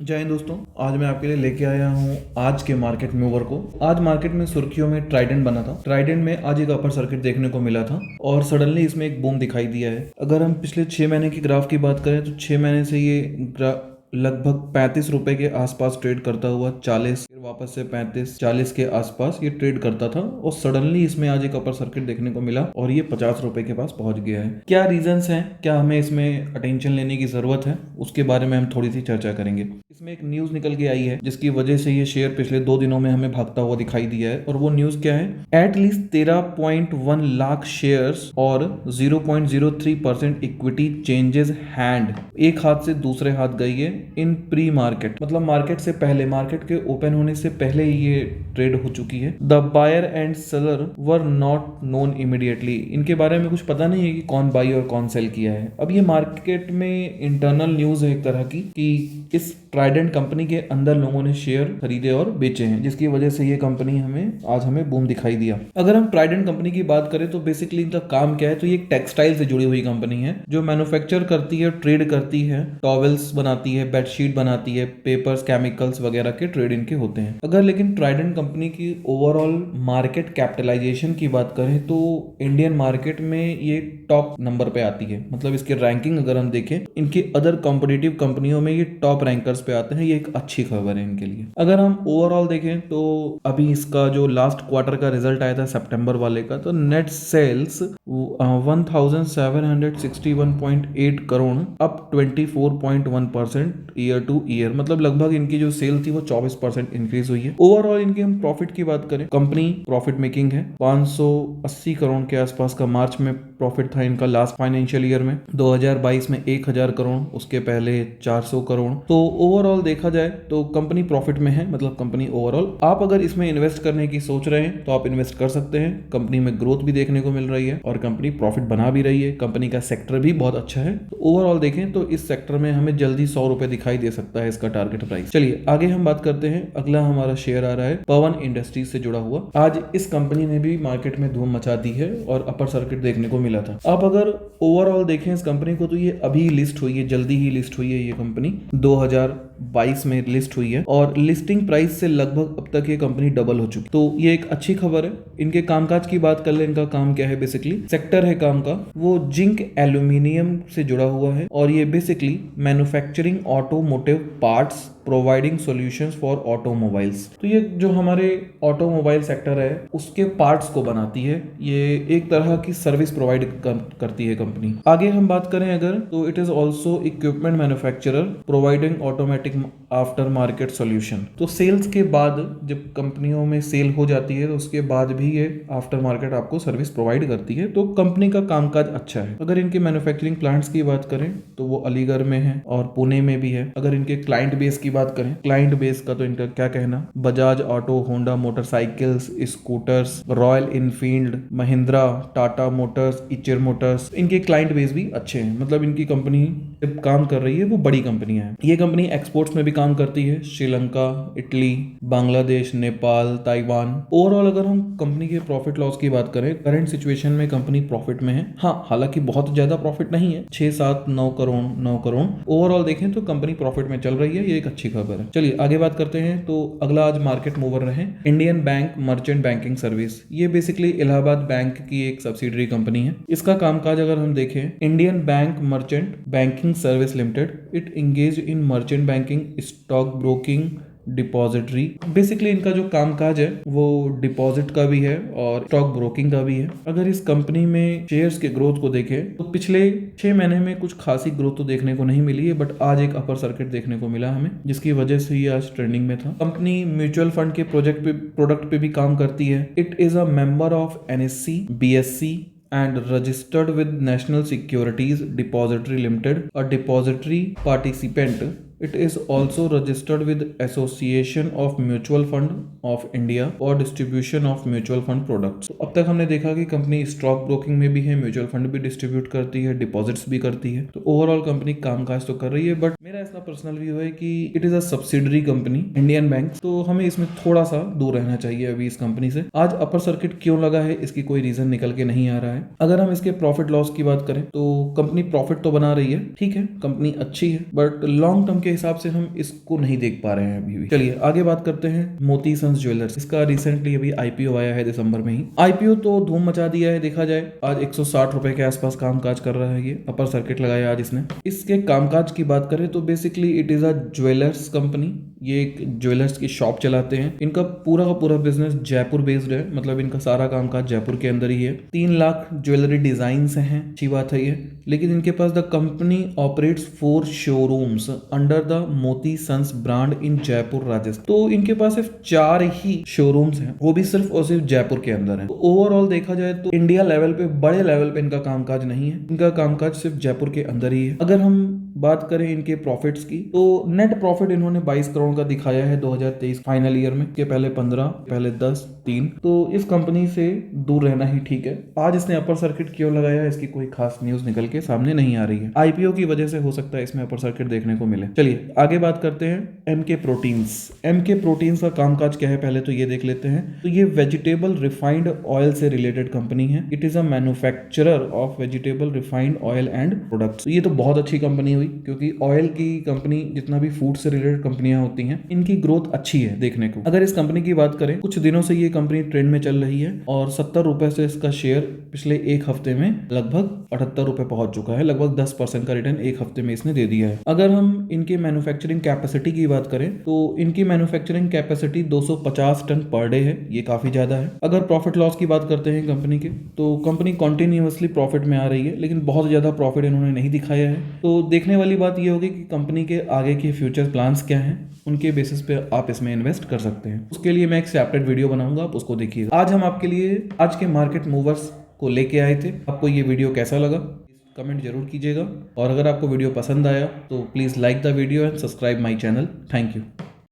जय हिंद दोस्तों। आज मैं आपके लिए लेके आया हूँ आज के मार्केट मूवर को। आज मार्केट में सुर्खियों में ट्राइडेंट बना था। ट्राइडेंट में आज एक अपर सर्किट देखने को मिला था और सडनली इसमें एक बूम दिखाई दिया है। अगर हम पिछले 6 महीने की ग्राफ की बात करें तो 6 महीने से ये लगभग 35 रुपए के आसपास ट्रेड करता हुआ 40, फिर वापस से 35 40 के आसपास ये ट्रेड करता था और सडनली इसमें आज एक अपर सर्किट देखने को मिला और ये 50 रुपए के पास पहुंच गया है। क्या रीजंस हैं, क्या हमें इसमें अटेंशन लेने की जरूरत है, उसके बारे में हम थोड़ी सी चर्चा करेंगे। इसमें एक न्यूज निकल के आई है जिसकी वजह से ये शेयर पिछले 2 दिनों में हमें भागता हुआ दिखाई दिया है और वो न्यूज क्या है, एटलीस्ट 13.1 लाख शेयर्स और 0.03% इक्विटी चेंजेस हैंड, एक हाथ से दूसरे हाथ गई है इन प्री मार्केट, मतलब मार्केट से पहले, मार्केट के ओपन होने से पहले ही ये ट्रेड हो चुकी है। The buyer and seller were not known immediately, इनके बारे में कुछ पता नहीं है कि कौन बाई और कौन सेल किया है। अब ये मार्केट में इंटरनल न्यूज है एक तरह की कि इस ट्राइडेंट कंपनी के अंदर लोगों ने शेयर खरीदे और बेचे हैं, जिसकी वजह से ये कंपनी हमें बूम दिखाई दिया। अगर हम ट्राइडेंट कंपनी की बात करें तो बेसिकली इनका काम क्या है, तो ये एक टेक्सटाइल से जुड़ी हुई कंपनी है जो मैन्युफैक्चर करती है, ट्रेड करती है, टॉवेल्स बनाती है, बेडशीट बनाती है, पेपर्स, केमिकल्स वगैरह के ट्रेड इनके होते हैं। अगर लेकिन ट्राइडेंट कंपनी की ओवरऑल मार्केट कैपिटलाइजेशन की बात करें तो इंडियन मार्केट में ये टॉप नंबर पे आती है, मतलब इसके रैंकिंग अगर हम देखें इनकी अदर कॉम्पिटिटिव कंपनियों में ये टॉप रैंकर्स पे आते हैं। ये एक अच्छी खबर है इनके लिए। अगर हम ओवरऑल देखें तो अभी इसका जो लास्ट क्वार्टर का रिजल्ट आया था सितंबर वाले का, तो net sales 1761.8 crore, up 24.1% year to year, मतलब लगभग इनकी जो सेल थी वो 24% इंक्रीज हुई है। ओवरऑल इनके हम प्रॉफिट की बात करें, कंपनी प्रॉफिट मेकिंग है। 580 करोड़ के आसपास का मार्च में प्रॉफिट था इनका लास्ट फाइनेंशियल ईयर में। 2022 में 1000 करोड़, उसके पहले 400 करोड़। तो ओवरऑल देखा जाए तो कंपनी प्रॉफिट में है, मतलब कंपनी ओवरऑल, आप अगर इसमें इन्वेस्ट करने की सोच रहे हैं तो आप इन्वेस्ट कर सकते हैं। कंपनी में ग्रोथ भी देखने को मिल रही है और कंपनी प्रॉफिट बना भी रही है। कंपनी का सेक्टर भी बहुत अच्छा है। तो ओवरऑल देखें तो इस सेक्टर में हमें जल्दी 100 रुपए दिखाई दे सकता है इसका टारगेट प्राइस। चलिए आगे हम बात करते हैं। अगला हमारा शेयर आ रहा है पवन इंडस्ट्रीज से जुड़ा हुआ। आज इस कंपनी ने भी मार्केट में धूम मचा दी है और अपर सर्किट देखने को मिला था। आप अगर ओवरऑल देखें इस कंपनी को तो ये अभी लिस्ट हुई है, जल्दी ही लिस्ट हुई है। ये कंपनी 2022 में लिस्ट हुई है और लिस्टिंग प्राइस से लगभग अब तक ये कंपनी डबल हो चुकी, तो ये एक अच्छी खबर है। इनके कामकाज की बात कर ले, इनका काम क्या है, बेसिकली सेक्टर है काम का वो जिंक एल्यूमिनियम से जुड़ा हुआ है और ये basically manufacturing automotive parts providing solutions for automobiles. तो ये जो हमारे ऑटोमोबाइल सेक्टर है उसके पार्ट्स को बनाती है। ये एक तरह की सर्विस प्रोवाइड करती है कंपनी। आगे हम बात करें अगर, तो it is also equipment manufacturer providing automatic after market solution. तो सेल्स के बाद जब कंपनियों में सेल हो जाती है तो उसके बाद भी ये आफ्टर मार्केट आपको सर्विस प्रोवाइड करती है। तो कंपनी का कामकाज अच्छा है। अगर इनके मैन्युफैक्चरिंग प्लांट्स की बात करें तो वो अलीगढ़ में है और पुणे में भी है। अगर इनके क्लाइंट बेस की बात करें, क्लाइंट बेस का तो इनका क्या कहना, Bajaj auto, Honda motorcycles, scooters, Royal Enfield, Mahindra, Tata motors, Eicher motors, इनके क्लाइंट बेस भी अच्छे हैं। मतलब इनकी कंपनी जब काम कर रही है वो बड़ी कंपनियां हैं। ये कंपनी एक्सपोर्ट्स में भी काम करती है, Sri Lanka, Italy, Bangladesh, Nepal, Taiwan. Overall अगर हम कंपनी के प्रॉफिट लॉस की बात करें, करंट सिचुएशन में कंपनी प्रॉफिट में है। हाँ, हालांकि बहुत ज्यादा प्रॉफिट नहीं है, 6 7 9 करोड़ 9 करोड़। ओवरऑल देखें तो कंपनी प्रॉफिट में चल रही है, ये एक अच्छी खबर है। चलिए आगे बात करते हैं। तो अगला आज मार्केट मूवर रहे Indian bank merchant banking service. ये बेसिकली इलाहाबाद बैंक की एक सब्सिडरी कंपनी है। इसका कामकाज अगर हम देखें, Indian bank merchant banking service limited, it engage in merchant banking, stock broking, depository. Basically इनका जो कामकाज है वो डिपॉजिट का भी है और स्टॉक ब्रोकिंग का भी है। अगर इस कंपनी में शेयर्स के ग्रोथ को देखें तो पिछले 6 महीने में कुछ खासी ग्रोथ तो देखने को नहीं मिली है, बट आज एक अपर सर्किट देखने को मिला हमें, जिसकी वजह से ये आज ट्रेंडिंग में था। कंपनी म्यूचुअल फंड के प्रोडक्ट पे भी काम करती है। It is a member of NSE, BSE and registered with National Securities Depository Limited, a depository participant. It is also registered with Association of Mutual Fund of India और distribution of mutual fund products। तो अब तक हमने देखा कि company stock broking में भी है, म्यूचुअल फंड भी डिस्ट्रीब्यूट करती है, डिपॉजिट्स भी करती है। तो ओवरऑल कंपनी कामकाज तो कर रही है, बट मेरा ऐसा पर्सनल व्यू है कि it is a subsidiary company Indian bank, तो हमें इसमें थोड़ा सा दूर रहना चाहिए अभी इस कंपनी से। आज अपर सर्किट क्यों लगा है इसकी कोई रीजन निकल के नहीं आ रहा है। अगर हम इसके प्रॉफिट लॉस की बात करें तो कंपनी प्रॉफिट तो बना रही है, ठीक है, कंपनी अच्छी है, बट लॉन्ग टर्म के हिसाब से हम इसको नहीं देख पा रहे हैं अभी भी। चलिए आगे बात करते हैं मोती सन्स ज्वेलर्स। इसका रिसेंटली अभी आईपीओ आया है दिसंबर में ही। आईपीओ तो धूम मचा दिया है, देखा जाए आज 160 रुपए के आसपास कामकाज कर रहा है। ये अपर सर्किट लगाया आज इसने। इसके कामकाज की बात करें तो basically it is a jewellers company. ये एक ज्वेलर्स की शॉप चलाते हैं। इनका पूरा का पूरा बिजनेस जयपुर बेस्ड है, मतलब इनका सारा कामकाज जयपुर के अंदर ही है। 3 लाख ज्वेलरी डिजाइन हैं, अच्छी बात है ये। लेकिन इनके पास the company operates 4 showrooms under the Moti sons brand in Jaipur Rajasthan. तो इनके पास सिर्फ 4 ही शोरूम्स हैं, वो भी सिर्फ और सिर्फ जयपुर के अंदर है। तो ओवरऑल देखा जाए तो इंडिया लेवल पे, बड़े लेवल पे इनका कामकाज नहीं है। इनका कामकाज सिर्फ जयपुर के अंदर ही है। अगर हम बात करें इनके प्रॉफिट्स की तो नेट प्रॉफिट इन्होंने 22 करोड़ का दिखाया है 2023 फाइनल ईयर में। के पहले 15, पहले 10, 3। तो इस कंपनी से दूर रहना ही ठीक है। आज इसने अपर सर्किट क्यों लगाया, इसकी कोई खास न्यूज निकल के सामने नहीं आ रही है। आईपीओ की वजह से हो सकता है इसमें अपर सर्किट देखने को मिले। चलिए आगे बात करते हैं एमके प्रोटीन्स। एमके प्रोटीन्स का कामकाज क्या है पहले तो ये देख लेते हैं। तो ये वेजिटेबल रिफाइंड ऑयल से रिलेटेड कंपनी है। It is a manufacturer of vegetable refined oil and products. ये तो बहुत अच्छी कंपनी हुई, क्योंकि ऑयल की कंपनी, जितना भी फूड से रिलेटेड कंपनियां होती हैं, इनकी ग्रोथ अच्छी है देखने को। अगर इस कंपनी की बात करें, कुछ दिनों से ये कंपनी ट्रेंड में चल रही है और 70 रुपए से इसका शेयर पिछले एक हफ्ते में लगभग 78 रुपए पहुंच चुका है। लगभग 10% का रिटर्न एक हफ्ते में इसने दे दिया है। अगर हम इनके मैन्युफैक्चरिंग कैपेसिटी की बात करें तो इनकी manufacturing capacity 250 ton per day है। ये काफी ज्यादा है। अगर प्रॉफिट लॉस की बात करते हैं कंपनी के, तो कंपनी कंटिन्यूअसली प्रॉफिट में आ रही है, लेकिन बहुत ज्यादा प्रॉफिट इन्होंने नहीं दिखाया है। तो देखने वाली बात ये होगी कि कंपनी के आगे के फ्यूचर प्लान्स क्या हैं, उनके बेसिस पे आप इसमें इन्वेस्ट कर सकते हैं। उसके लिए मैं एक सेपरेट वीडियो बनाऊंगा, आप उसको देखिएगा। आज हम आपके लिए आज के मार्केट मूवर्स को लेके आए थे। आपको ये वीडियो कैसा लगा कमेंट जरूर कीजिएगा, और अगर आपको वीडियो पसंद आया तो please like the video and subscribe my channel. Thank you.